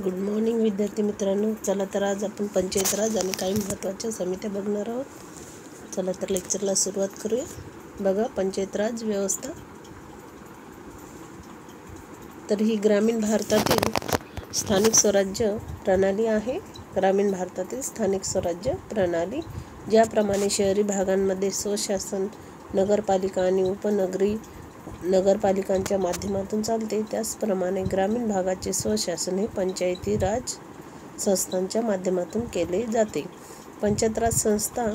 Good morning विद्यार्थी मित्रांनो. चला तर आज आपण पंचायत राज आणि काही महत्त्वाच्या समित्या बघणार आहोत. चला तर लेक्चरला सुरुवात करूया. बघा, पंचायत राज व्यवस्था तर ही ग्रामीण भारतातील स्थानिक स्वराज्य प्रणाली आहे. ग्रामीण भारतातील स्थानिक स्वराज्य प्रणाली ज्याप्रमाणे शहरी भागांमध्ये स्वशासन, नगरपालिका आणि उपनगरी नगरपालिकांच्या माध्यमातून चालते, त्याचप्रमाणे ग्रामीण भागाचे स्वशासन हे पंचायती राज संस्थांच्या माध्यमातून केले जाते. पंचायत राज संस्था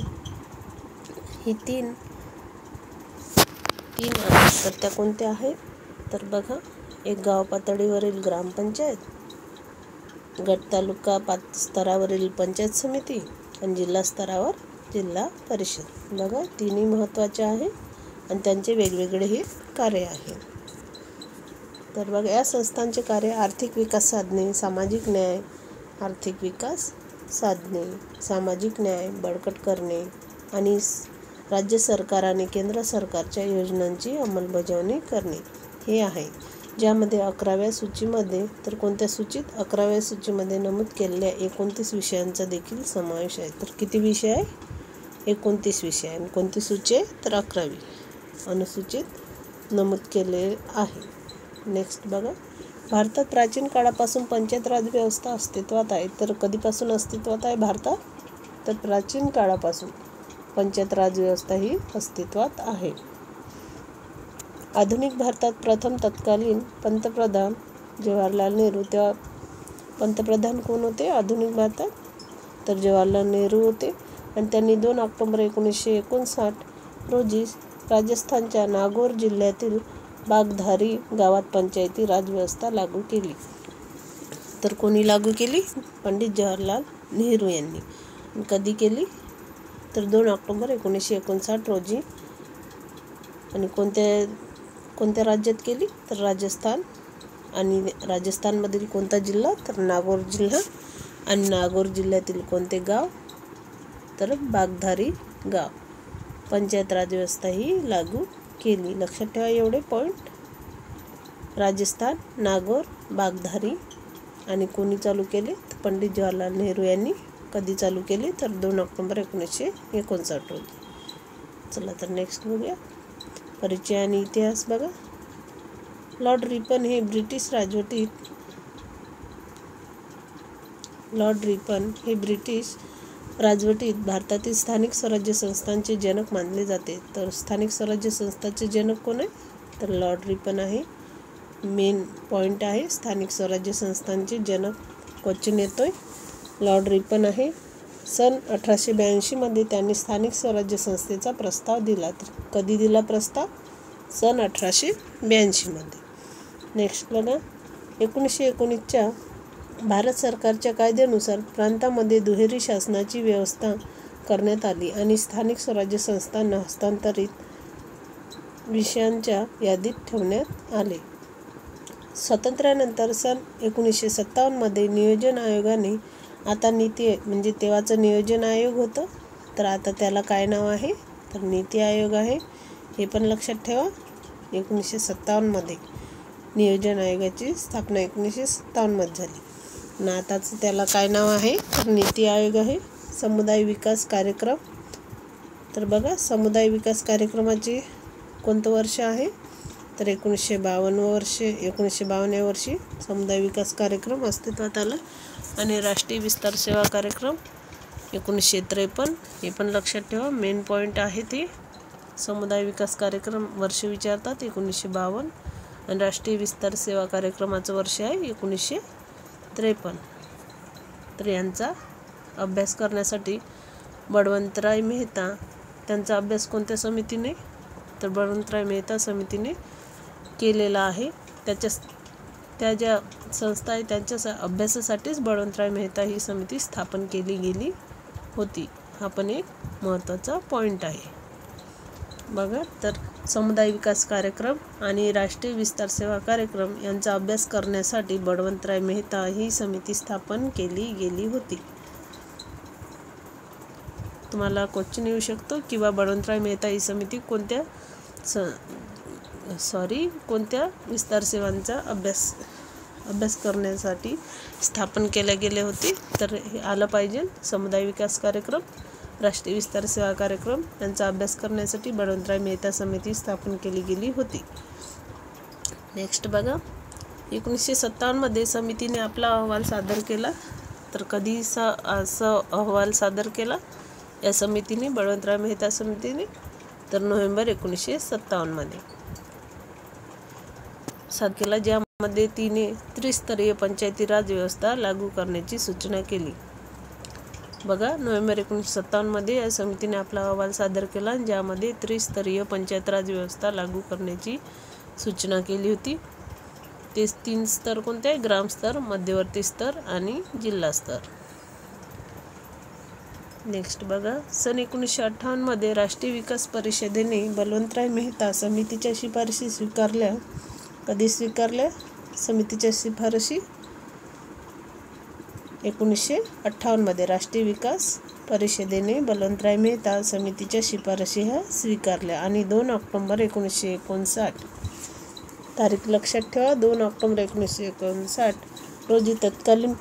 ही तीन आहेत. तर त्या कोणत्या आहेत तर बघा, एक गाव पातळीवरील ग्रामपंचायत, गट तालुका स्तरावरील पंचायत समिती आणि जिल्हा स्तरावर जिल्हा परिषद. बघा, तिन्ही महत्त्वाचे आहे आणि त्यांचे वेगवेगळे हे कार्य आहे. तर बघा, या संस्थांचे कार्य आर्थिक विकास साधणे, सामाजिक न्याय, आर्थिक विकास साधणे, सामाजिक न्याय बळकट करणे आणि राज्य सरकार आणि केंद्र सरकारच्या योजनांची अंमलबजावणी करणे हे आहे. ज्यामध्ये 11व्या सूचीमध्ये तर कोणत्या सूचीत 11व्या सूचीमध्ये नमूद केलेल्या 29 विषयांचा देखील समावेश आहे. तर किती विषय आहे? 29 विषय आहे. कोणती सूची आहे तर 11वी अनुसूचित नमूद केले आहे. नेक्स्ट बघा, भारतात प्राचीन काळापासून पंचायत राज व्यवस्था अस्तित्वात आहे. तर कधीपासून अस्तित्वात आहे भारतात? तर प्राचीन काळापासून पंचायत राज व्यवस्था ही अस्तित्वात आहे. आधुनिक भारतात प्रथम तत्कालीन पंतप्रधान जवाहरलाल नेहरू, तेव्हा पंतप्रधान कोण होते आधुनिक भारतात? तर जवाहरलाल नेहरू होते. आणि त्यांनी 2 ऑक्टोबर 1959 रोजी राजस्थानच्या नागौर जिल्ह्यातील बागधारी गावात पंचायती राज व्यवस्था लागू केली. तर कोणी लागू केली? पंडित जवाहरलाल नेहरू यांनी. कधी केली? तर 2 ऑक्टोबर 1959 रोजी. आणि कोणत्या राज्यात केली? तर राजस्थान. आणि राजस्थानमधील कोणता जिल्हा? तर नागौर जिल्हा. आणि नागौर जिल्ह्यातील कोणते गाव? तर बागधारी गाव. पंचायत राज व्यवस्था ही लागू केली. लक्षात ठेवा एवढे पॉईंट. राजस्थान, नागौर, बागधारी. आणि कोणी चालू केले? तर पंडित जवाहरलाल नेहरू यांनी. कधी चालू केले? तर 2 ऑक्टोबर 1959 रोजी. चला तर नेक्स्ट बघूया. परिचय आणि इतिहास बघा. लॉर्ड रिपन हे ब्रिटिश राजवटीत भारतातील स्थानिक स्वराज्य संस्थांचे जनक मानले जाते. तर स्थानिक स्वराज्य संस्थांचे जनक कोण आहे? तर लॉर्ड रिपन आहे. मेन पॉईंट आहे, स्थानिक स्वराज्य संस्थांचे जनक क्वेश्चन येतोय. लॉर्ड रिपन आहे. सन 1882 मध्ये त्यांनी स्थानिक स्वराज्य संस्थेचा प्रस्ताव दिला. तर कधी दिला प्रस्ताव? सन 1882 मध्ये. नेक्स्ट बघा, 1919च्या भारत सरकारच्या कायद्यानुसार प्रांतामध्ये दुहेरी शासनाची व्यवस्था करण्यात आली आणि स्थानिक स्वराज्य संस्थांना हस्तांतरित विषयांच्या यादीत ठेवण्यात आले. स्वातंत्र्यानंतर सन 1957 मध्ये नियोजन आयोगाने, आता नीती म्हणजे तेव्हाचं नियोजन आयोग होतं, तर आता त्याला काय नाव आहे? तर नीती आयोग आहे. हे पण लक्षात ठेवा. 1957 मध्ये नियोजन आयोगाची स्थापना 1957 मध्ये झाली. आणि आताच त्याला काय नाव आहे? तर नीती आयोग आहे. समुदाय विकास कार्यक्रम. तर बघा, समुदाय विकास कार्यक्रमाचे कोणतं वर्ष आहे? तर 1952 या वर्षी समुदाय विकास कार्यक्रम अस्तित्वात आला. आणि राष्ट्रीय विस्तार सेवा कार्यक्रम 1953. हे पण लक्षात ठेवा, मेन पॉईंट आहे ते. समुदाय विकास कार्यक्रम वर्ष विचारतात 1952. आणि राष्ट्रीय विस्तार सेवा कार्यक्रमाचं वर्ष आहे 1953. तर यांचा अभ्यास करण्यासाठी बळवंतराय मेहता, त्यांचा अभ्यास कोणत्या समितीने? तर बळवंतराय मेहता समितीने केलेला आहे. त्या ज्या संस्था आहे त्यांच्या अभ्यासासाठीच बळवंतराय मेहता ही समिती स्थापन केली गेली होती. हा पण एक महत्त्वाचा पॉईंट आहे. बघा, तर समुदाय विकास कार्यक्रम आणि राष्ट्रीय विस्तार सेवा कार्यक्रम यांचा अभ्यास करण्यासाठी बळवंतराय मेहता ही समिती स्थापन केली गेली होती. तुम्हाला क्वेश्चन येऊ शकतो किंवा बळवंतराय मेहता ही समिती कोणत्या विस्तार सेवांचा अभ्यास अभ्यास करण्यासाठी स्थापन केले गेले होते. तर हे आलं पाहिजे. समुदाय विकास कार्यक्रम, राष्ट्रीय विस्तार सेवा कार्यक्रम यांचा अभ्यास करण्यासाठी बळवंतराय मेहता समिती स्थापन केली गेली होती. नेक्स्ट बघा, 1957 मध्ये समितीने आपला अहवाल सादर केला. तर कधी असा अहवाल सादर केला या समितीने, बळवंतराय मेहता समितीने? तर नोव्हेंबर 1957 मध्ये सादर केला, ज्यामध्ये तिने त्रिस्तरीय पंचायती राज व्यवस्था लागू करण्याची सूचना केली. बघा, नोव्हेंबर 1957 मध्ये या समितीने आपला अहवाल सादर केला, ज्यामध्ये त्रिस्तरीय पंचायत राज व्यवस्था लागू करण्याची सूचना केली होती. ते 3 स्तर कोणते आहे? ग्रामस्तर, मध्यवर्ती स्तर आणि जिल्हा स्तर. नेक्स्ट बघा, सन 1958 मध्ये राष्ट्रीय विकास परिषदेने बळवंतराय मेहता समितीच्या शिफारशी स्वीकारल्या. कधी स्वीकारल्या समितीच्या शिफारशी? 1958 मध्ये राष्ट्रीय विकास परिषदेने बळवंतराय मेहता समितीच्या शिफारशी ह्या स्वीकारल्या आणि 2 ऑक्टोबर 1959 तारीख लक्षात ठेवा. 2 ऑक्टोबर 1959 रोजी तत्कालीन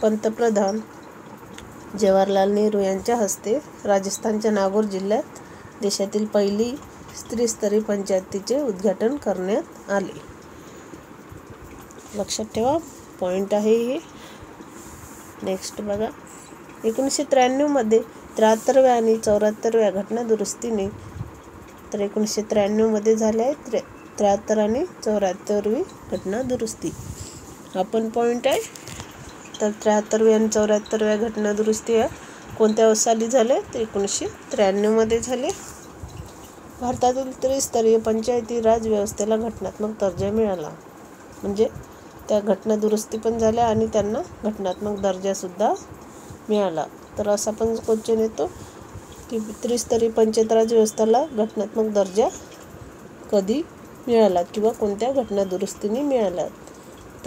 पंतप्रधान जवाहरलाल नेहरू यांच्या हस्ते राजस्थानच्या नागौर जिल्ह्यात देशातील पहिली त्रिस्तरीय पंचायतीचे उद्घाटन करण्यात आले. लक्षात ठेवा, पॉईंट आहे हे. नेक्स्ट बघा, 1993 मध्ये 73व्या आणि 74व्या घटना दुरुस्तीने, तर 1993 मध्ये झाले आहे 73 आणि 74वी घटना दुरुस्ती. हा पण पॉईंट आहे. तर 73वी आणि 74व्या घटना दुरुस्ती या कोणत्या साली झाले? तर 1993 मध्ये झाले. भारतातील त्रिस्तरीय पंचायती राज व्यवस्थेला घटनात्मक दर्जा मिळाला. म्हणजे त्या घटना दुरुस्ती पण झाल्या आणि त्यांना घटनात्मक दर्जासुद्धा मिळाला. तर असा पण क्वेश्चन येतो की त्रिस्तरीय पंचायत राज व्यवस्थेला घटनात्मक दर्जा कधी मिळाला किंवा कोणत्या घटना दुरुस्तीने मिळाला?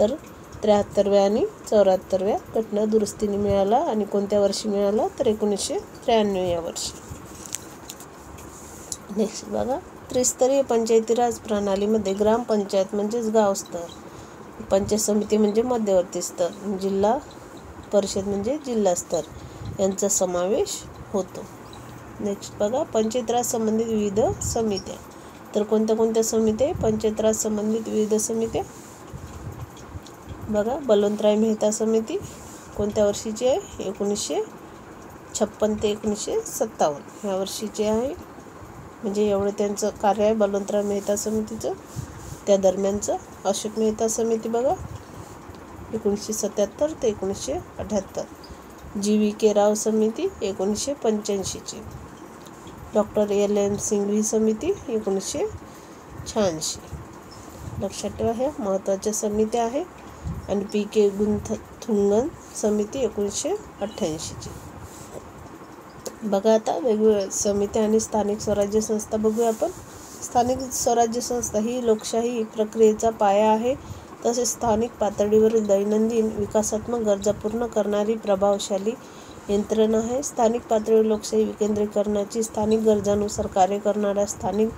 तर 73व्या आणि 74व्या घटना दुरुस्तीने मिळाला. आणि कोणत्या वर्षी मिळाला? तर 1993 या वर्षी. नेक्स्ट बघा, त्रिस्तरीय पंचायती राज प्रणालीमध्ये ग्रामपंचायत म्हणजेच गाव स्तर, पंचायत समिती म्हणजे मध्यवर्ती स्तर, जिल्हा परिषद म्हणजे जिल्हा स्तर यांचा समावेश होतो. नेक्स्ट बघा, पंचायत राज संबंधित विविध समित्या. तर कोणत्या कोणत्या समित्या? पंचायत राज संबंधित विविध समित्या. बघा, बळवंतराय मेहता समिती कोणत्या वर्षीची आहे? 1956 ते 1957 ह्या वर्षीची आहे. म्हणजे एवढं त्यांचं कार्य आहे बळवंतराय मेहता समितीचं. त्या दरम्यानचं अशोक मेहता समिती बघा 1977 ते 1978. GVK राव समिती 1985ची. डॉक्टर LM सिंघवी समिती 1986. लक्षात ठेवा, ह्या महत्त्वाच्या समित्या आहे. आणि PK गुंथुंगन समिती 1988ची. बघा, आता वेगवेगळ्या समित्या आणि स्थानिक स्वराज्य संस्था बघूया आपण. स्थानिक स्वराज्य संस्था ही लोकशाही प्रक्रियेचा पाया आहे. तसेच स्थानिक पातळीवरील दैनंदिन विकासात्मक गरजा पूर्ण करणारी प्रभावशाली यंत्रणा आहे. स्थानिक पातळीवर लोकशाही विकेंद्रीकरणाची स्थानिक गरजांनुसार कार्य करणाऱ्या स्थानिक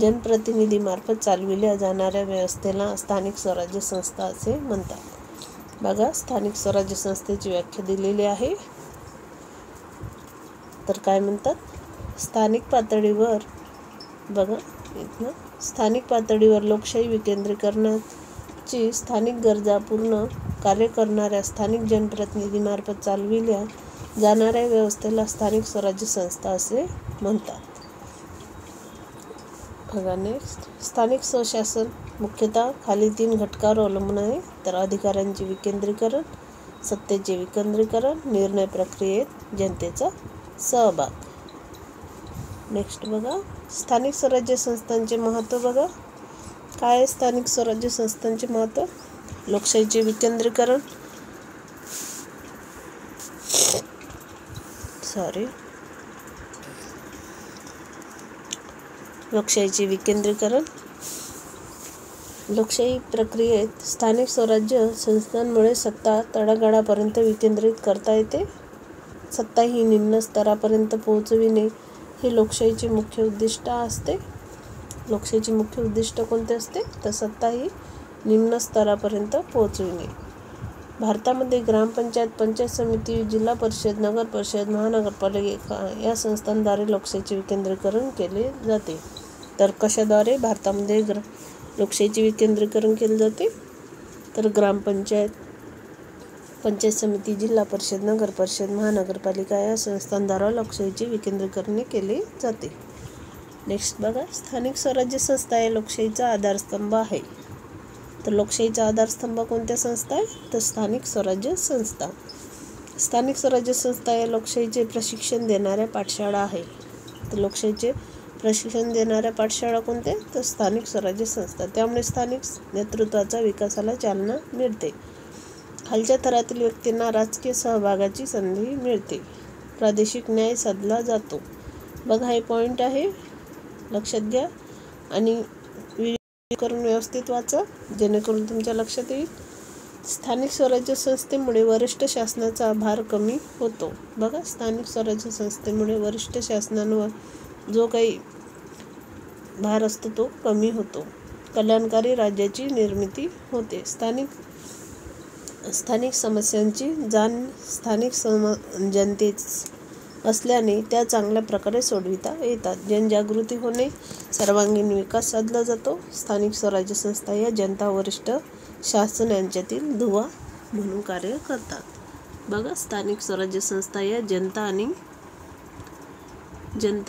जनप्रतिनिधीमार्फत चालविल्या जाणाऱ्या व्यवस्थेला स्थानिक स्वराज्य संस्था असे म्हणतात. बघा, स्थानिक स्वराज्य संस्थेची व्याख्या दिलेली आहे. तर काय म्हणतात? स्थानिक पातळीवर बघा, स्थानिक पातळीवर लोकशाही विकेंद्रीकरणाची स्थानिक गरजा पूर्ण कार्य करणाऱ्या स्थानिक जनप्रतिनिधीमार्फत चालविल्या जाणाऱ्या व्यवस्थेला स्थानिक स्वराज्य संस्था असे म्हणतात. बघा, नेक्स्ट, स्थानिक स्वशासन मुख्यतः खाली 3 घटकावर अवलंबून आहे. तर अधिकारांचे विकेंद्रीकरण, सत्तेचे विकेंद्रीकरण, निर्णय प्रक्रियेत जनतेचा सहभाग. नेक्स्ट बघा, स्थानिक स्वराज्य संस्थांचे महत्त्व बघा. काय आहे स्थानिक स्वराज्य संस्थांचे महत्त्व? लोकशाहीचे विकेंद्रीकरण, लोकशाहीचे विकेंद्रीकरण. लोकशाही प्रक्रियेत स्थानिक स्वराज्य संस्थांमुळे सत्ता तळागाळापर्यंत विकेंद्रित करता येते. सत्ता ही निम्न स्तरापर्यंत पोहोचविणे हे लोकशाहीचे मुख्य उद्दिष्ट असते. लोकशाहीचे मुख्य उद्दिष्ट कोणते असते? तर सत्ता ही निम्न स्तरापर्यंत पोहोचविणे. भारतामध्ये ग्रामपंचायत, पंचायत समिती, जिल्हा परिषद, नगर परिषद, महानगरपालिका या संस्थांद्वारे लोकशाहीचे विकेंद्रीकरण केले जाते. तर कशाद्वारे भारतामध्ये लोकशाहीचे विकेंद्रीकरण केले जाते? तर ग्रामपंचायत, पंचायत समिती, जिल्हा परिषद, नगर परिषद, महानगरपालिका या संस्थांद्वारा लोकशाहीचे विकेंद्रीकरण केले जाते. नेक्स्ट बघा, स्थानिक स्वराज्य संस्था या लोकशाहीचा आधारस्तंभ आहे. तर लोकशाहीचा आधारस्तंभ कोणत्या संस्था आहे? तर स्थानिक स्वराज्य संस्था. स्थानिक स्वराज्य संस्था या लोकशाहीचे प्रशिक्षण देणाऱ्या पाठशाळा आहे. तर लोकशाहीचे प्रशिक्षण देणाऱ्या पाठशाळा कोणत्या? तर स्थानिक स्वराज्य संस्था. त्यामुळे स्थानिक नेतृत्वाचा विकासाला चालना मिळते. खालच्या थरातील व्यक्तींना राजकीय सहभागाची संधी मिळते. प्रादेशिक न्याय साधला जातो. बघा, हे पॉईंट आहे, लक्षात घ्या आणि करून व्यवस्थित वाचा जेणेकरून तुमच्या लक्षात येईल. स्थानिक स्वराज्य संस्थेमुळे वरिष्ठ शासनाचा भार कमी होतो. बघा, स्थानिक स्वराज्य संस्थेमुळे वरिष्ठ शासनांवर जो काही भार असतो तो कमी होतो. कल्याणकारी राज्याची निर्मिती होते. स्थानिक समस्यांची जाण स्थानिक जनतेच असल्याने त्या चांगल्या प्रकारे सोडविता येतात. जनजागृती होणे, सर्वांगीण विकास साधला जातो. स्थानिक स्वराज्य संस्था या जनता वरिष्ठ शासन यांच्यातील दुवा म्हणून कार्य करतात. बघा, स्थानिक स्वराज्य संस्था या जनता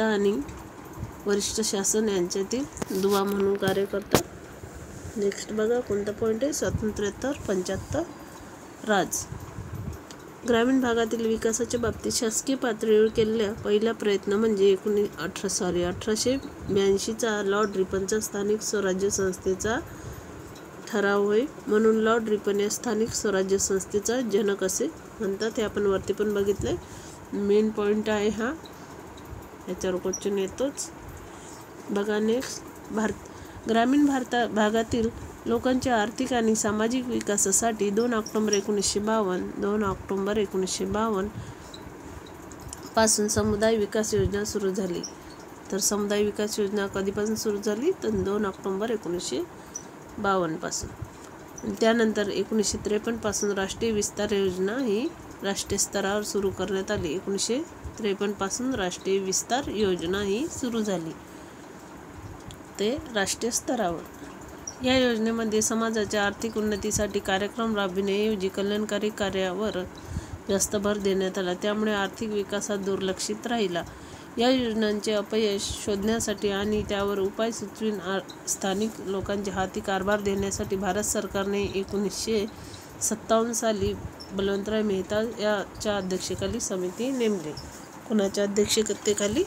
आणि वरिष्ठ शासन यांच्यातील दुवा म्हणून कार्य करतात. नेक्स्ट बघा, कोणता पॉईंट आहे? स्वातंत्र्योत्तर 75 राज. ग्रामीण भागातील विकासाच्या बाबतीत शासकीय पातळीवर केलेला पहिला प्रयत्न म्हणजे 1882चा लॉर्ड रिपनचा स्थानिक स्वराज्य संस्थेचा ठराव होय. म्हणून लॉर्ड रिपन या स्थानिक स्वराज्य संस्थेचा जनक असे म्हणतात. हे आपण वरती पण बघितलंय. मेन पॉईंट आहे हा, याच्यावर क्वेश्चन येतोच. बघा नेक्स्ट, ग्रामीण भागातील लोकांच्या आर्थिक आणि सामाजिक विकासासाठी 2 ऑक्टोबर 1952 पासून समुदाय विकास योजना सुरू झाली. तर समुदाय विकास योजना कधीपासून सुरू झाली? तर 2 ऑक्टोबर 1952 पासून. त्यानंतर 1953 पासून राष्ट्रीय विस्तार योजना ही राष्ट्रीय स्तरावर सुरू करण्यात आली. 1953 पासून राष्ट्रीय विस्तार योजना ही सुरू झाली ते राष्ट्रीय स्तरावर. या योजनेमध्ये समाजाच्या आर्थिक उन्नतीसाठी कार्यक्रम राबविण्याऐवजी कल्याणकारी कार्यावर जास्त भर देण्यात आला. त्यामुळे आर्थिक विकासात दुर्लक्षित राहिला. या योजनांचे अपयश शोधण्यासाठी आणि त्यावर उपाय सुचवून स्थानिक लोकांच्या हाती कारभार देण्यासाठी भारत सरकारने 1957 साली बलवंतराय मेहता याच्या अध्यक्षतेखाली समिती नेमली. कुणाच्या अध्यक्षतेखाली?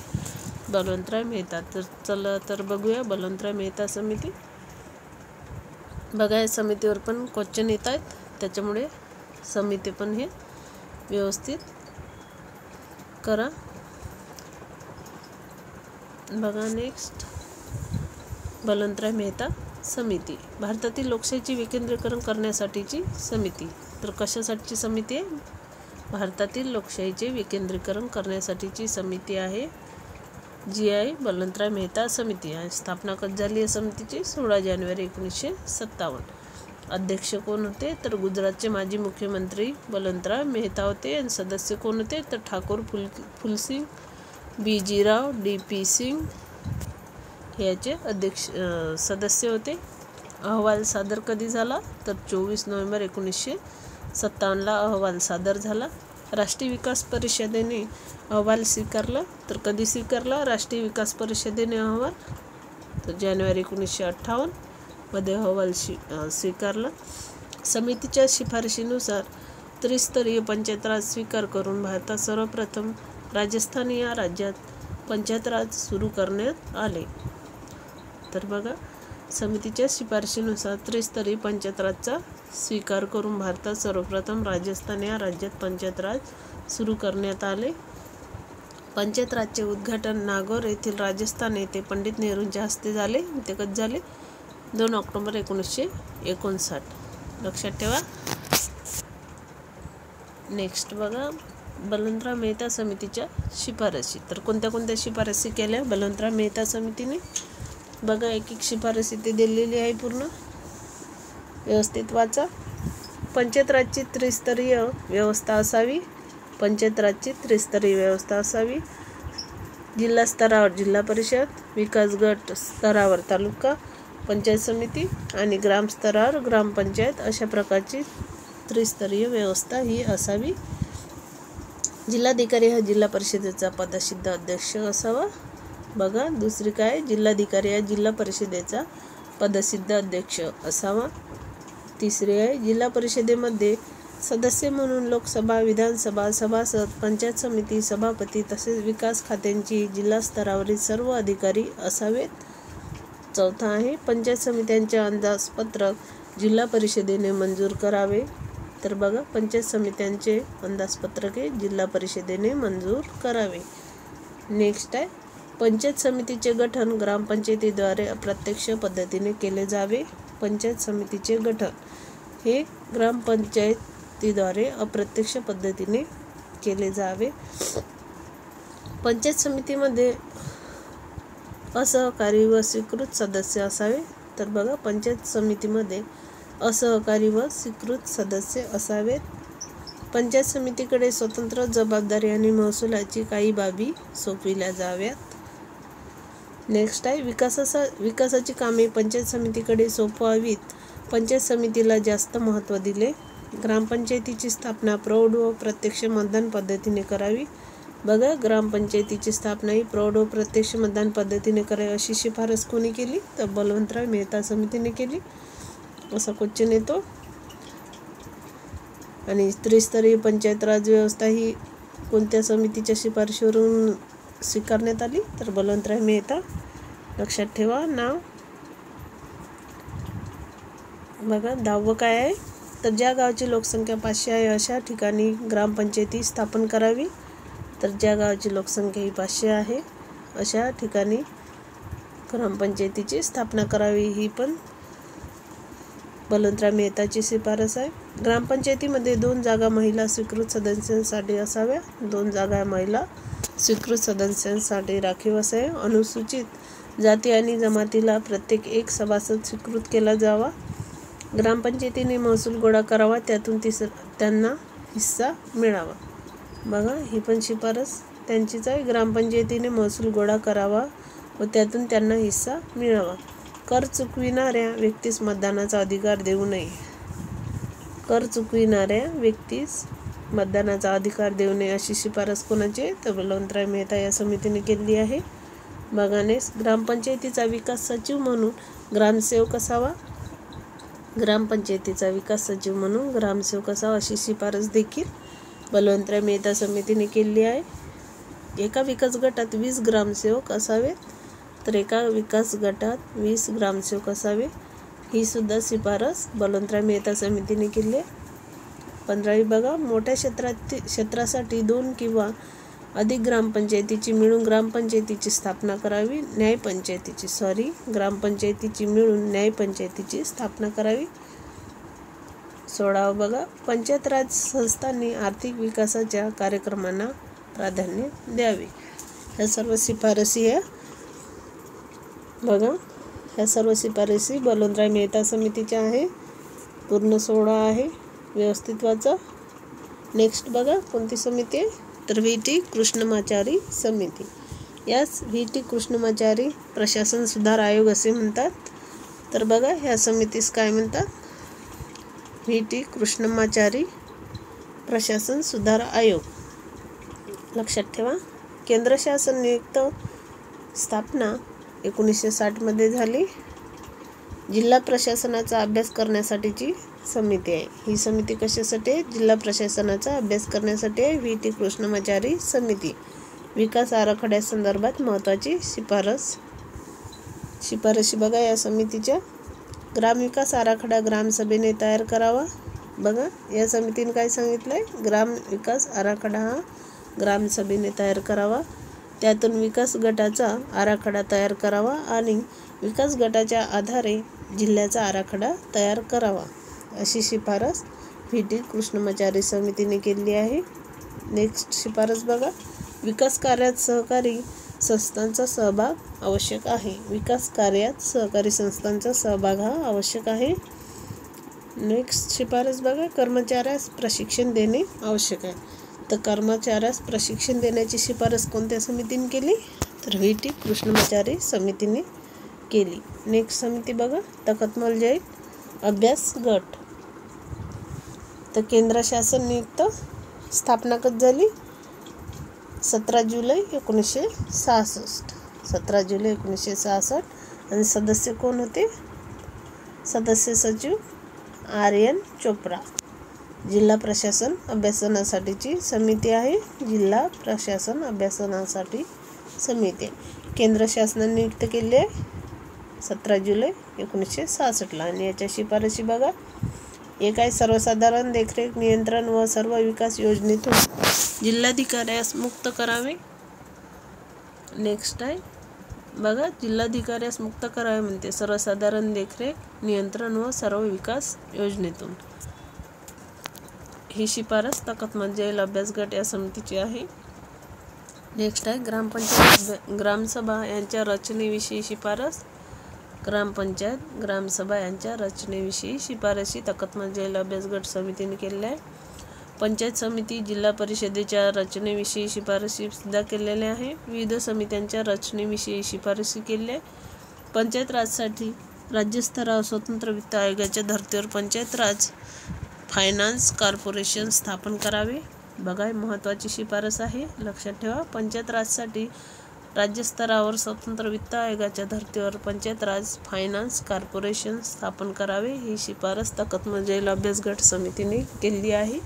बलवंतराय मेहता. तर चला तर बघूया बलवंतराय मेहता समिती. बघा, या समितीवर पण क्वेश्चन येत आहेत, त्याच्यामुळे समिती पण हे व्यवस्थित करा. बघा नेक्स्ट, बलवंतराय मेहता समिती. भारतातील लोकशाहीचे विकेंद्रीकरण करण्यासाठीची समिती. तर कशासाठीची समिती आहे? भारतातील लोकशाहीचे विकेंद्रीकरण करण्यासाठीची समिती आहे जी आहे बलवंतराय मेहता समिती. आणि स्थापना कधी झाली या समितीची? 16 जानेवारी 1957. अध्यक्ष कोण होते? तर गुजरातचे माजी मुख्यमंत्री बलवंतराय मेहता होते. आणि सदस्य कोण होते? तर ठाकूर फुलसिंग, BG राव, DP सिंग याचे सदस्य होते. अहवाल सादर कधी झाला? तर 24 नोव्हेंबर 1957 अहवाल सादर झाला. राष्ट्रीय विकास परिषदेने अहवाल स्वीकारला. तर कधी स्वीकारला राष्ट्रीय विकास परिषदेने अहवाल? तर जानेवारी 1958 मध्ये अहवाल स्वीकारला. समितीच्या शिफारशीनुसार त्रिस्तरीय पंचायत राज स्वीकार करून भारतात सर्वप्रथम राजस्थान या राज्यात पंचायत राज सुरू करण्यात आले. तर बघा, समितीच्या शिफारशीनुसार त्रिस्तरीय पंचायत राजचा स्वीकार करून भारतात सर्वप्रथम राजस्थान या राज्यात पंचायत राज सुरू करण्यात आले. पंचायत राजचे उद्घाटन नागौर येथील राजस्थान येथे पंडित नेहरूंच्या हस्ते झाले. ते कधी झाले? 2 ऑक्टोबर 1959. लक्षात ठेवा. नेक्स्ट बघा, बलवंतराय मेहता समितीच्या शिफारसी. तर कोणत्या कोणत्या शिफारसी केल्या बलवंतराय मेहता समितीने? बघा, एक शिफारसी ते दिलेली आहे पूर्ण. व्यवस्थित वाचा. पंचायत राजची त्रिस्तरीय व्यवस्था असावी. पंचायत राजची त्रिस्तरीय व्यवस्था असावी. जिल्हा स्तरावर जिल्हा परिषद, विकास गट स्तरावर तालुका पंचायत समिती आणि ग्राम स्तरावर ग्रामपंचायत अशा प्रकारची त्रिस्तरीय व्यवस्था ही असावी. जिल्हाधिकारी हा जिल्हा परिषदेचा पदसिद्ध अध्यक्ष असावा. बघा दुसरी काय, जिल्हाधिकारी हा जिल्हा परिषदेचा पदसिद्ध अध्यक्ष असावा. तिसरी आहे, जिल्हा परिषदेमध्ये सदस्य म्हणून लोकसभा, विधानसभा, सभासद, पंचायत समिती सभापती तसेच विकास खात्यांची जिल्हा स्तरावरील सर्व अधिकारी असावेत. चौथा आहे, पंचायत समित्यांचे अंदाजपत्रक जिल्हा परिषदेने मंजूर करावे. तर बघा पंचायत समित्यांचे अंदाजपत्रक हे जिल्हा परिषदेने मंजूर करावे. नेक्स्ट आहे, पंचायत समितीचे गठन ग्रामपंचायतीद्वारे अप्रत्यक्ष पद्धतीने केले जावे. पंचायत समितीचे गठन हे ग्रामपंचायतीद्वारे अप्रत्यक्ष पद्धतीने केले जावे. पंचायत समितीमध्ये असहकारी व स्वीकृत सदस्य असावे. तर बघा पंचायत समितीमध्ये असहकारी व स्वीकृत सदस्य असावेत. पंचायत समितीकडे स्वतंत्र जबाबदारी आणि महसुलाची काही बाबी सोपविल्या जाव्यात. नेक्स्ट आहे, विकासाची कामे पंचायत समितीकडे सोपवावीत. पंचायत समितीला जास्त महत्त्व दिले. ग्रामपंचायतीची स्थापना प्रौढ व प्रत्यक्ष मतदान पद्धतीने करावी. बघा ग्रामपंचायतीची स्थापना ही प्रौढ व प्रत्यक्ष मतदान पद्धतीने करावी अशी शिफारस कोणी केली, तर बलवंतराव मेहता समितीने केली. असा क्वेश्चन येतो. आणि त्रिस्तरीय पंचायत राज व्यवस्था ही कोणत्या समितीच्या शिफारशीवरून स्वीकारण्यात आली, तर बलवंतराव मेहता. लक्षात ठेवा नाव. बघा 10व काय आहे, तर ज्या गावाची लोकसंख्या 500 आहे अशा ठिकाणी ग्रामपंचायती स्थापन करावी. तर ज्या गावाची लोकसंख्या ही 500 आहे अशा ठिकाणी ग्रामपंचायतीची स्थापना करावी. ही पण बलवंतराव मेहताची शिफारस आहे. ग्रामपंचायतीमध्ये 2 जागा महिला स्वीकृत सदस्यांसाठी असाव्या. 2 जागा महिला स्वीकृत सदस्यांसाठी राखीव असावे. अनुसूचित जाती आणि जमातीला प्रत्येक 1 सभासद स्वीकृत केला जावा. ग्रामपंचायतीने महसूल गोळा करावा, त्यातून त्यांना हिस्सा मिळावा. बघा ही पण शिफारस त्यांचीच आहे. ग्रामपंचायतीने महसूल गोळा करावा व त्यातून त्यांना हिस्सा मिळावा. कर चुकविणाऱ्या व्यक्तीस मतदानाचा अधिकार देऊ नये. कर चुकविणाऱ्या व्यक्तीस मतदानाचा अधिकार देऊ नये अशी शिफारस कोणाची, तर बलवंतराव मेहता या समितीने केली आहे. बघानेस ग्रामपंचायतीचा विकास सचिव म्हणून ग्रामसेवक असावा. ग्रामपंचायतीचा विकास सचिव म्हणून ग्रामसेवक असावा अशी शिफारस देखील बलवंतराव मेहता समितीने केली आहे. एका विकास गटात 20 ग्रामसेवक असावेत. तर एका विकास गटात 20 ग्रामसेवक असावे. ही सुद्धा शिफारस बलवंतराव मेहता समितीने केली आहे. 15वी बघा, मोठ्या क्षेत्रासाठी 2 किंवा अधिक ग्रामपंचायतीची मिळून ग्रामपंचायतीची स्थापना करावी. ग्रामपंचायतीची मिळून न्यायपंचायतीची स्थापना करावी. 16वा बघा, पंचायत राज संस्थांनी आर्थिक विकासाच्या कार्यक्रमांना प्राधान्य द्यावे. ह्या सर्व शिफारसी आहे. बघा ह्या सर्व शिफारसी बलवंतराव मेहता समितीच्या आहे. पूर्ण 16 आहे. व्यवस्थित वाचा. नेक्स्ट बघा कोणती समिती आहे, तर व्ही.टी. कृष्णमाचारी समिती. यास व्ही.टी. कृष्णमाचारी प्रशासन सुधार आयोग असे म्हणतात. तर बघा ह्या समितीस काय म्हणतात, व्ही.टी. कृष्णमाचारी प्रशासन सुधार आयोग. लक्षात ठेवा. केंद्र शासन नियुक्त स्थापना 1960 झाली. जिल्हा प्रशासनाचा अभ्यास करण्यासाठीची समिती आहे. ही समिती कशासाठी आहे, जिल्हा प्रशासनाचा अभ्यास करण्यासाठी आहे. व्ही.टी. कृष्णमाचारी समिती. विकास आराखड्यासंदर्भात महत्त्वाची शिफारशी बघा या समितीच्या. ग्रामविकास आराखडा ग्रामसभेने तयार करावा. बघा या समितीने काय सांगितलं आहे, ग्रामविकास आराखडा हा ग्रामसभेने तयार करावा. त्यातून विकास गटाचा आराखडा तयार करावा आणि विकास गटाच्या आधारे जिल्ह्याचा आराखडा तयार करावा अशी शिफारस व्ही.टी. कृष्णमाचारी समितीने केली आहे. नेक्स्ट शिफारस बघा, विकास कार्यात सहकारी संस्थांचा सहभाग आवश्यक आहे. विकास कार्यात सहकारी संस्थांचा सहभाग हा आवश्यक आहे. नेक्स्ट शिफारस बघा, कर्मचाऱ्यास प्रशिक्षण देणे आवश्यक आहे. तर कर्मचाऱ्यास प्रशिक्षण देण्याची शिफारस कोणत्या समितीने केली? तर व्ही.टी. कृष्णमाचारी समितीने केली. नेक्स्ट समिती बघा, तखतमल जैन अभ्यास गट. तर केंद्र शासन नियुक्त, स्थापना कधी झाली? 17 जुलै 1966. 17 जुलै 1966. आणि सदस्य कोण होते? सदस्य सचिव R.N. चोप्रा. जिल्हा प्रशासन अभ्यासनासाठीची समिती आहे. जिल्हा प्रशासन अभ्यासनासाठी समिती आहे. केंद्र शासनाने नियुक्त केली आहे 17 जुलै 1966ला. आणि याच्या शिफारशी बघा, एक आहे सर्वसाधारण देखरेख, नियंत्रण व सर्व विकास योजनेतून जिल्हाधिकाऱ्यास मुक्त करावे. नेक्स्ट आहे बघा, जिल्हाधिकाऱ्यास मुक्त करावे म्हणते सर्वसाधारण देखरेख, नियंत्रण व सर्व विकास योजनेतून. ही शिफारस तखतमल जैन अभ्यास गट या समितीची आहे. नेक्स्ट आहे ग्रामपंचायत ग्रामसभा यांच्या रचनेविषयी शिफारस. ग्रामपंचायत ग्रामसभा यांच्या रचनेविषयी शिफारसी तखतमल जैन अभ्यास गट समितीने केलेल्या आहे. पंचायत समिती जिल्हा परिषदेच्या रचनेविषयी शिफारसी सुद्धा केलेल्या आहे. विविध समित्यांच्या रचनेविषयी शिफारसी केल्या आहे. पंचायत राजसाठी राज्यस्तरावर स्वतंत्र वित्त आयोगाच्या धर्तीवर पंचायत राज फायनान्स कॉर्पोरेशन स्थापन करावे. बघा, महत्त्वाची शिफारस आहे, लक्षात ठेवा. पंचायत राजसाठी राज्यस्तरावर स्वतंत्र वित्त आयोगाच्या धर्तीवर पंचायत राज फायनान्स कॉर्पोरेशन स्थापन करावे. ही शिफारस तखतमल जैन अभ्यास गट समितीने केली आहे,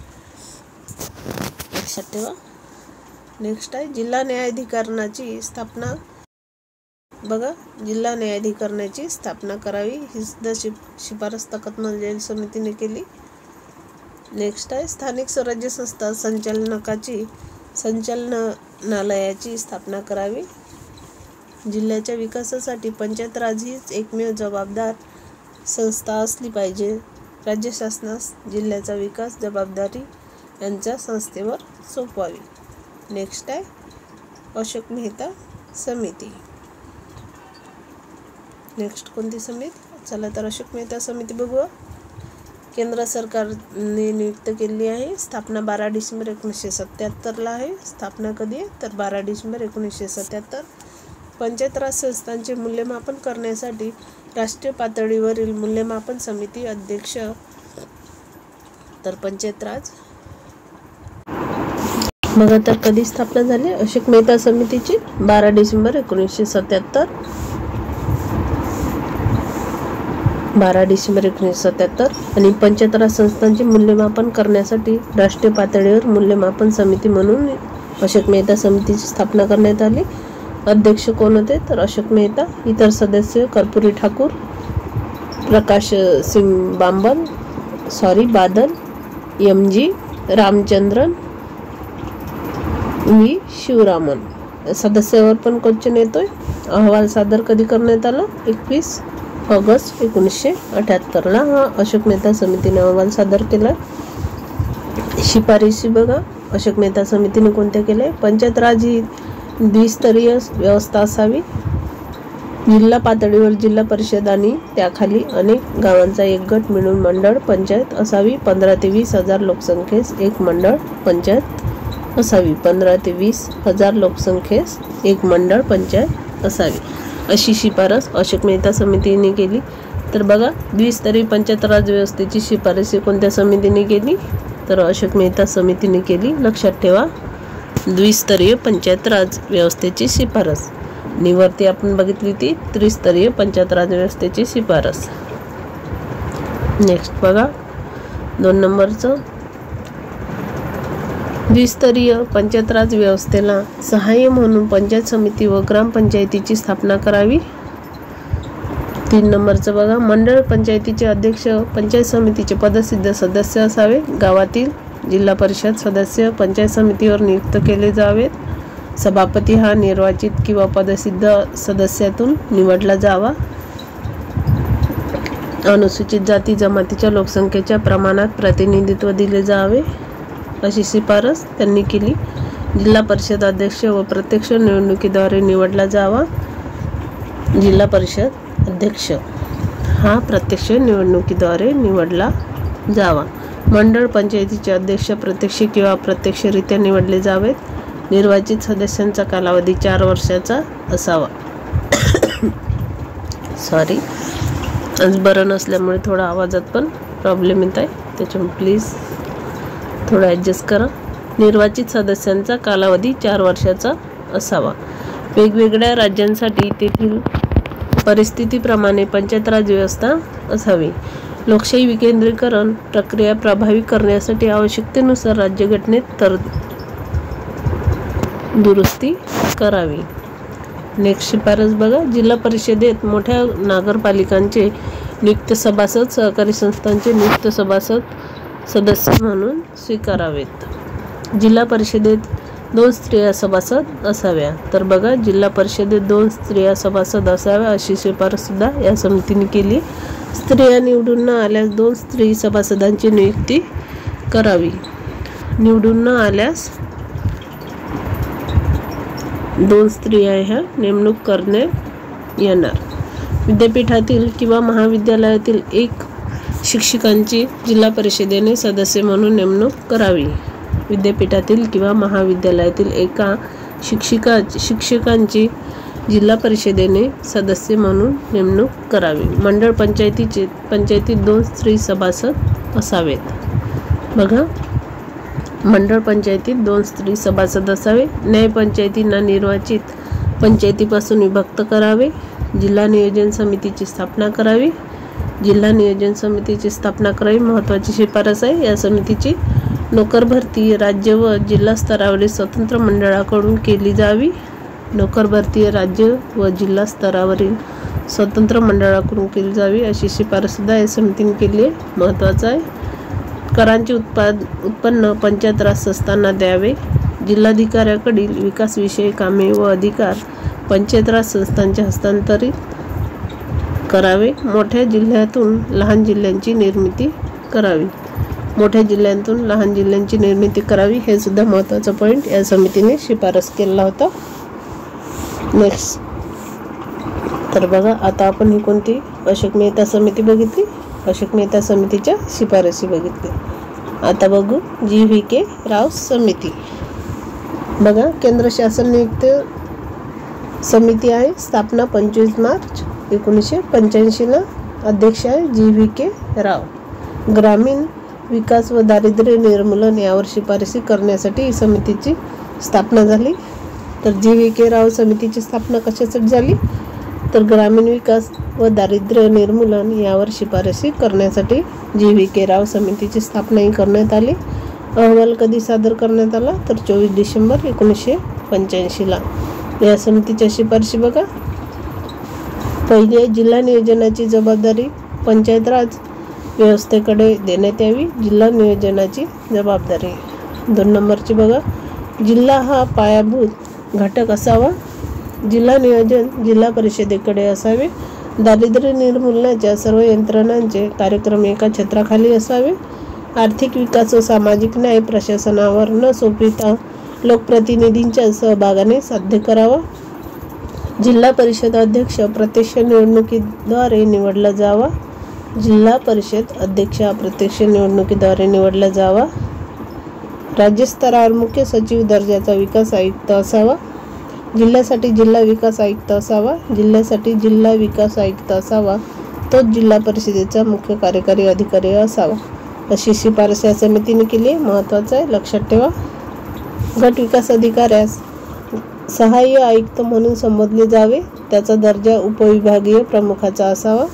लक्षात ठेवा. नेक्स्ट आहे जिल्हा न्यायाधिकरणाची स्थापना. बघा, जिल्हा न्यायाधिकरणाची स्थापना करावी. ही सुद्धा शिफारस तखतमल जैन समितीने केली. नेक्स्ट आहे स्थानिक स्वराज्य संस्था संचालनालयाची स्थापना करावी. जिल्ह्याच्या विकासासाठी पंचायत राज हीच एकमेव जबाबदार संस्था असली पाहिजे. राज्य शासनास जिल्ह्याचा विकास जबाबदारी यांच्या संस्थेवर सोपवावी. नेक्स्ट आहे अशोक मेहता समिती. नेक्स्ट कोणती समिती? चला तर अशोक मेहता समिती बघूया. केंद्र सरकारने नियुक्त केली आहे. स्थापना 12 डिसेंबर 1977ला आहे. स्थापना कधी आहे? तर 12 डिसेंबर 1977. पंचायत राज संस्थांचे मूल्यमापन करण्यासाठी राष्ट्रीय पातळीवरील मूल्यमापन समिती अध्यक्ष. तर पंचायत राज बघा, तर कधी स्थापना झाली अशोक मेहता समितीची? 12 डिसेंबर 1977. 12 डिसेंबर 1977. आणि पंचायत राज संस्थांचे मूल्यमापन करण्यासाठी राष्ट्रीय पातळीवर मूल्यमापन समिती म्हणून अशोक मेहता समितीची स्थापना करण्यात आली. अध्यक्ष कोण होते? तर अशोक मेहता. इतर सदस्य कर्पूरी ठाकूर, प्रकाश सिंग बादल, M.G. रामचंद्रन, V. शिवरामन. सदस्यावर पण क्वेश्चन येतोय. अहवाल सादर कधी करण्यात आला? 21 ऑगस्ट 1978ला हा अशोक मेहता समितीने अहवाल सादर केला. शिफारशी बघा, अशोक मेहता समितीने कोणत्या केल्या? पंचायत राज ही द्विस्तरीय व्यवस्था असावी. जिल्हा पातळीवर जिल्हा परिषद आणि त्याखाली अनेक गावांचा एक गट मिळून मंडळ पंचायत असावी. 15 ते 20 हजार लोकसंख्येस एक मंडळ पंचायत असावी. 15 ते 20 हजार लोकसंख्येस एक मंडळ पंचायत असावी, अशी शिफारस अशोक मेहता समितीने केली. तर बघा, द्विस्तरीय पंचायत राज व्यवस्थेची शिफारस कोणत्या समितीने केली? तर अशोक मेहता समितीने केली. लक्षात ठेवा, द्विस्तरीय पंचायत राज व्यवस्थेची शिफारस. निवृत्ती आपण बघितली ती त्रिस्तरीय पंचायत राज व्यवस्थेची शिफारस. नेक्स्ट बघा, 2 नंबरचं, द्विस्तरीय पंचायत राज व्यवस्थेला सहाय्य म्हणून पंचायत समिती व ग्रामपंचायतीची स्थापना करावी. 3 नंबरचं बघा, मंडळ पंचायतीचे अध्यक्ष पंचायत समितीचे पदसिद्ध सदस्य असावे. गावातील जिल्हा परिषद सदस्य पंचायत समितीवर नियुक्त केले जावेत. सभापती हा निर्वाचित किंवा पदसिद्ध सदस्यातून निवडला जावा. अनुसूचित जाती जमातीच्या लोकसंख्येच्या प्रमाणात प्रतिनिधित्व दिले जावे, अशी शिफारस त्यांनी केली. जिल्हा परिषद अध्यक्ष व प्रत्यक्ष निवडणुकीद्वारे निवडला जावा. जिल्हा परिषद अध्यक्ष हा प्रत्यक्ष निवडणुकीद्वारे निवडला जावा. मंडळ पंचायतीचे अध्यक्ष प्रत्यक्ष किंवा अप्रत्यक्षरित्या निवडले जावेत. निर्वाचित सदस्यांचा कालावधी 4 वर्षाचा असावा. सॉरी, आज बरं नसल्यामुळे थोडा आवाजात पण प्रॉब्लेम येत आहे, त्याच्यामुळे प्लीज थोडं ॲडजस्ट करा. निर्वाचित सदस्यांचा कालावधी 4 वर्षाचा असावा. वेगवेगळ्या राज्यांसाठी तेथील परिस्थितीप्रमाणे पंचायत राज व्यवस्था असावी. लोकशाही विकेंद्रीकरण प्रक्रिया प्रभावी करण्यासाठी आवश्यकतेनुसार राज्यघटनेत दुरुस्ती करावी. नेक्स्ट शिफारस बघा. जिल्हा परिषदेत मोठ्या नगरपालिकांचे नियुक्त सभासद सहकारी संस्थांचे नियुक्त सदस्य म्हणून स्वीकारावेत. जिल्हा परिषदेत 2 स्त्रिया सभासद असाव्या. तर बघा, जिल्हा परिषदेत 2 स्त्रिया सभासद असाव्या अशी शिफारस सुद्धा या समितीने केली. स्त्रिया निवडून न आल्यास 2 स्त्री सभासदांची नियुक्ती करावी. निवडून न आल्यास 2 स्त्रिया ह्या नेमणूक करण्यात येणार. विद्यापीठातील किंवा महाविद्यालयातील 1 शिक्षकांची जिल्हा परिषदेने सदस्य म्हणून नेमणूक करावी. विद्यापीठातील किंवा महाविद्यालयातील एका शिक्षकांची जिल्हा परिषदेने सदस्य म्हणून नेमणूक करावी. मंडळ पंचायतीत 2 स्त्री सभासद असावेत. बघा, मंडळ पंचायतीत 2 स्त्री सभासद असावे. न्यायपंचायतींना निर्वाचित पंचायतीपासून विभक्त करावे. जिल्हा नियोजन समितीची स्थापना करावी. महत्त्वाची शिफारस आहे या समितीची. नोकर भरती राज्य व जिल्हा स्तरावरील स्वतंत्र मंडळाकडून केली जावी. नोकर भरती राज्य व जिल्हा स्तरावरील स्वतंत्र मंडळाकडून केली जावी अशी शिफारस सुद्धा या समितीने केली आहे. महत्त्वाचं आहे. करांचे उत्पन्न पंचायत राज संस्थांना द्यावे. जिल्हाधिकाऱ्याकडील विकासविषयी कामे व अधिकार पंचायत राज संस्थांच्या हस्तांतरित करावे. मोठ्या जिल्ह्यातून लहान जिल्ह्यांची निर्मिती करावी. हे सुद्धा महत्त्वाचा पॉईंट या समितीने शिफारस केला होता. नेक्स्ट, तर बघा, आता आपण ही कोणती अशोक मेहता समिती बघितली. अशोक मेहता समितीच्या शिफारसी बघितली. आता बघू GVK राव समिती. बघा, केंद्र शासन नियुक्त समिती आहे. स्थापना 25 मार्च 1985ला. अध्यक्ष आहे GVK राव. ग्रामीण विकास व दारिद्र्य निर्मूलन यावर शिफारसी करण्यासाठी ही समितीची स्थापना झाली. तर GVK राव समितीची स्थापना कशासाठी झाली, तर ग्रामीण विकास व दारिद्र्य निर्मूलन यावर शिफारसी करण्यासाठी GVK राव समितीची स्थापनाही करण्यात आली. अहवाल कधी सादर करण्यात आला, तर 24 डिसेंबर 1985ला. या समितीच्या शिफारशी बघा. पहिली आहे, जिल्हा नियोजनाची जबाबदारी पंचायत राज व्यवस्थेकडे देण्यात यावी. जिल्हा नियोजनाची जबाबदारी. 2 नंबरची बघा, जिल्हा हा पायाभूत घटक असावा. जिल्हा नियोजन जिल्हा परिषदेकडे असावे. दारिद्र्य निर्मूलनाच्या सर्व यंत्रणांचे कार्यक्रम एका छत्राखाली असावे. आर्थिक विकास व सामाजिक न्याय प्रशासनावर न सोपविता लोकप्रतिनिधींच्या सहभागाने साध्य करावा. जिल्हा परिषद अध्यक्ष प्रत्यक्ष निवडणुकीद्वारे निवडला जावा. राज्यस्तरावर मुख्य सचिव दर्जाचा विकास आयुक्त असावा. जिल्ह्यासाठी जिल्हा विकास आयुक्त असावा. तोच जिल्हा परिषदेचा मुख्य कार्यकारी अधिकारी असावा अशी शिफारस या समितीने केली आहे. महत्त्वाचं आहे, लक्षात ठेवा. गट विकास अधिकाऱ्यास सहाय्य आयुक्त म्हणून संबोधले जावे. त्याचा दर्जा उपविभागीय प्रमुखाचा असावा.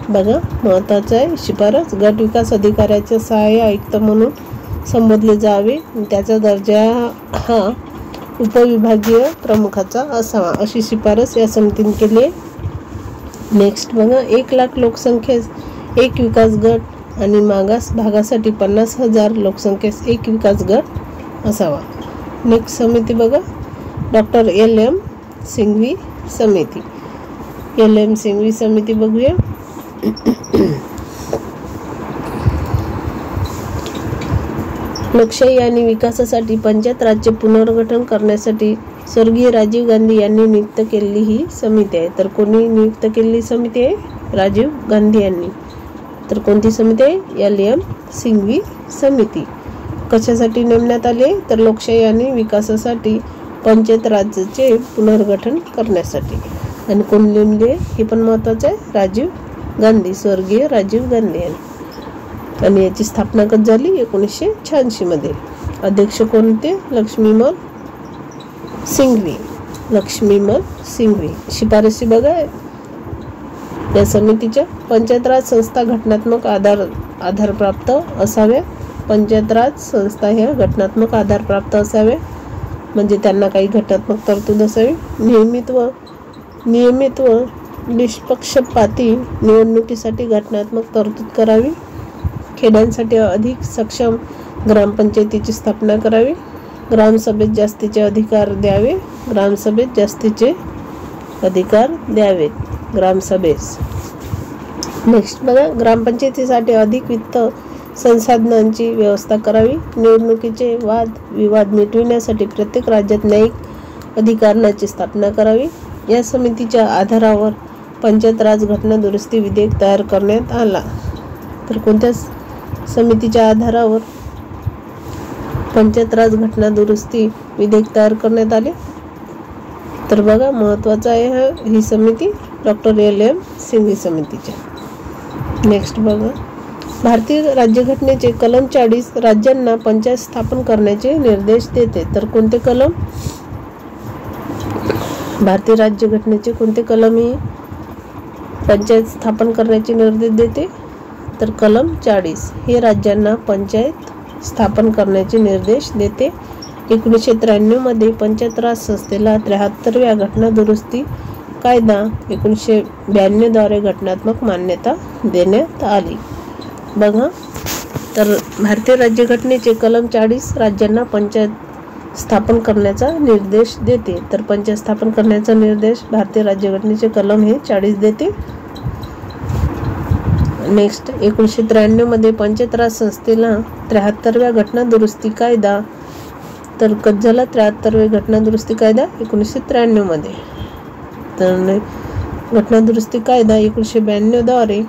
बघा, महत्त्वाचं आहे शिफारस. गट विकास अधिकाऱ्याचे सहाय्य आयुक्त म्हणून संबोधले जावे. त्याचा दर्जा हा उपविभागीय प्रमुखाचा असावा अशी शिफारस या समितीने केली आहे. नेक्स्ट बघा, 1 लाख लोकसंख्येस 1 विकास गट आणि मागास भागासाठी 50,000 लोकसंख्येस 1 विकास गट असावा. नेक्स्ट समिती बघा, डॉक्टर LM सिंघवी समिती. LM सिंघवी समिती बघूया. लोकशाही आणि विकासासाठी पंचायत राज्य पुनर्गठन करण्यासाठी स्वर्गीय राजीव गांधी यांनी नियुक्त केलेली ही समिती आहे. तर कोणी नियुक्त केलेली समिती आहे? राजीव गांधी यांनी. तर कोणती समिती आहे? LM सिंघवी समिती. कशासाठी नेमण्यात आली? तर लोकशाही आणि विकासासाठी पंचायत राजचे पुनर्गठन करण्यासाठी. आणि कोण नेमले हे पण महत्त्वाचं आहे? राजीव गांधी, स्वर्गीय राजीव गांधी यांनी. आणि याची स्थापना कधी झाली? 1986 मध्ये. अध्यक्ष कोणते? लक्ष्मीमल सिंघवी. लक्ष्मीमल सिंघवी. शिफारसी बघा या समितीच्या. पंचायत राज संस्था घटनात्मक आधारप्राप्त असाव्या. पंचायत राज संस्था ह्या घटनात्मक आधारप्राप्त असाव्या, म्हणजे त्यांना काही घटनात्मक तरतूद असावी. नियमित व निष्पक्षपाती निवडणुकीसाठी घटनात्मक तरतूद करावी. खेड्यांसाठी अधिक सक्षम ग्रामपंचायतीची स्थापना करावी. ग्रामसभेत जास्तीचे अधिकार द्यावे. ग्रामसभेत जास्तीचे अधिकार द्यावेत ग्रामसभेस. नेक्स्ट बघा, ग्रामपंचायतीसाठी अधिक वित्त संसाधनांची व्यवस्था करावी. निवडणुकीचे वाद विवाद मिटविण्यासाठी प्रत्येक राज्यात न्यायिक अधिकरणाची स्थापना करावी. या समितीच्या आधारावर पंचायत राज घटना दुरुस्ती विधेयक तयार करण्यात आला. तर कोणत्या समितीच्या आधारावर पंचायत राज घटना दुरुस्ती विधेयक तयार करण्यात आले? तर बघा महत्त्वाचं आहे ही समिती डॉक्टर LM सिंघवी समितीच्या. नेक्स्ट बघा, भारतीय राज्यघटनेचे कलम 40 राज्यांना पंचायत स्थापन करण्याचे निर्देश देते. तर कोणते कलम? भारतीय राज्यघटनेचे कोणते कलम ही पंचायत स्थापन करण्याचे निर्देश देते? तर कलम 40 हे राज्यांना पंचायत स्थापन करण्याचे निर्देश देते. 1993 मध्ये पंचायत राज संस्थेला 73व्या घटना दुरुस्ती कायदा 1992 द्वारे घटनात्मक मान्यता देण्यात आली. बघा, तर भारतीय राज्यघटनेचे कलम 40 राज्यांना पंचायत स्थापन करण्याचा निर्देश देते. तर पंचायत स्थापन करण्याचा निर्देश भारतीय राज्यघटनेचे कलम हे 40 देते. नेक्स्ट, 1993 मध्ये पंचायत राज संस्थेला 73व्या घटना दुरुस्ती कायदा. तर कधी झाला 73वी घटना दुरुस्ती कायदा? 1993 मध्ये. तर घटना दुरुस्ती कायदा 1992 द्वारे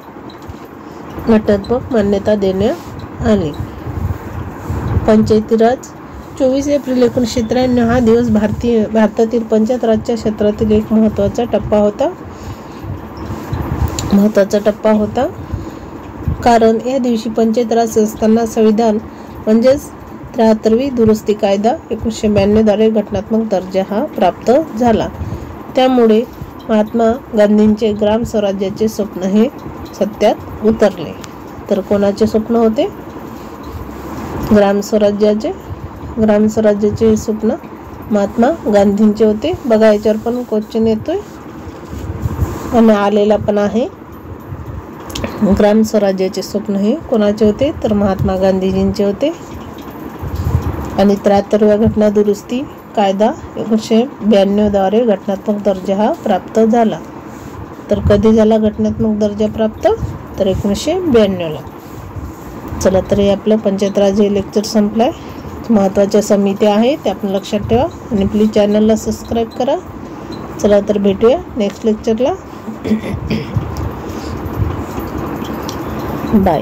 घटनात्मक मान्यता देण्यात आली. पंचायती राज 24 एप्रिल 1993 हा दिवस भारतातील पंचायत राजच्या क्षेत्रातील एक महत्त्वाचा टप्पा होता. कारण या दिवशी पंचायत राज संस्थांना संविधान म्हणजेच 73वी दुरुस्ती कायदा 1992 द्वारे घटनात्मक दर्जा हा प्राप्त झाला. त्यामुळे महात्मा गांधींचे ग्राम स्वराज्याचे स्वप्न हे सत्यात उतरले. तर कोणाचे स्वप्न होते? ग्राम स्वराज्याचे स्वप्न महात्मा गांधींचे होते. बघा याच्यावर पण क्वेश्चन येतोय आणि आलेला पण आहे. ग्राम स्वराज्याचे स्वप्न हे कोणाचे होते? तर महात्मा गांधीजींचे होते. आणि 73व्या घटना दुरुस्ती कायदा 1992 द्वारे घटनात्मक दर्जा हा प्राप्त झाला. तर कधी झाला घटनात्मक दर्जा प्राप्त? तर 1992 ला. चला, तर हे आपलं पंचायत राज हे लेक्चर संपलाय. महत्त्वाच्या समित्या आहेत ते आपण लक्षात ठेवा आणि प्लीज चॅनलला सबस्क्राईब करा. चला, तर भेटूया नेक्स्ट लेक्चरला. बाय.